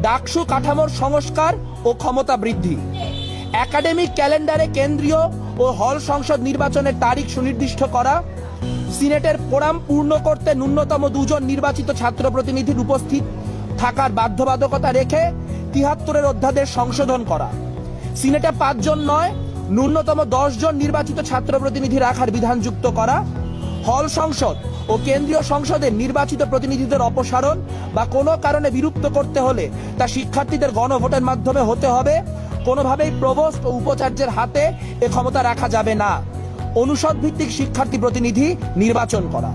ডাকসু কাঠামোর সংস্কার ও ক্ষমতা বৃদ্ধি, একাডেমিক ক্যালেন্ডারে কেন্দ্রীয় ও হল সংসদ নির্বাচনের তারিখ সুনির্দিষ্ট করা, সিনেটের কোরাম পূর্ণ করতে ন্যূনতম 2 জন নির্বাচিত ছাত্র প্রতিনিধির উপস্থিত থাকার বাধ্যবাধকতা রেখে 73-এর অধ্যাদেশ সংশোধন করা, সিনেটে 5 জন নয় ন্যূনতম 10 জন নির্বাচিত ছাত্র প্রতিনিধি রাখার বিধান যুক্ত করা, হল সংসদ ও কেন্দ্রীয় সংসদের নির্বাচিত প্রতিনিধিদের অপসারণ বা কোনো কারণে বিলুপ্ত করতে হলে তা শিক্ষার্থীদের গণভোটের মাধ্যমে হতে হবে। কোনোভাবেই প্রভোস্ট ও উপাচার্যের হাতে এ ক্ষমতা রাখা যাবে না। অনুষদ ভিত্তিক শিক্ষার্থী প্রতিনিধি নির্বাচন করা।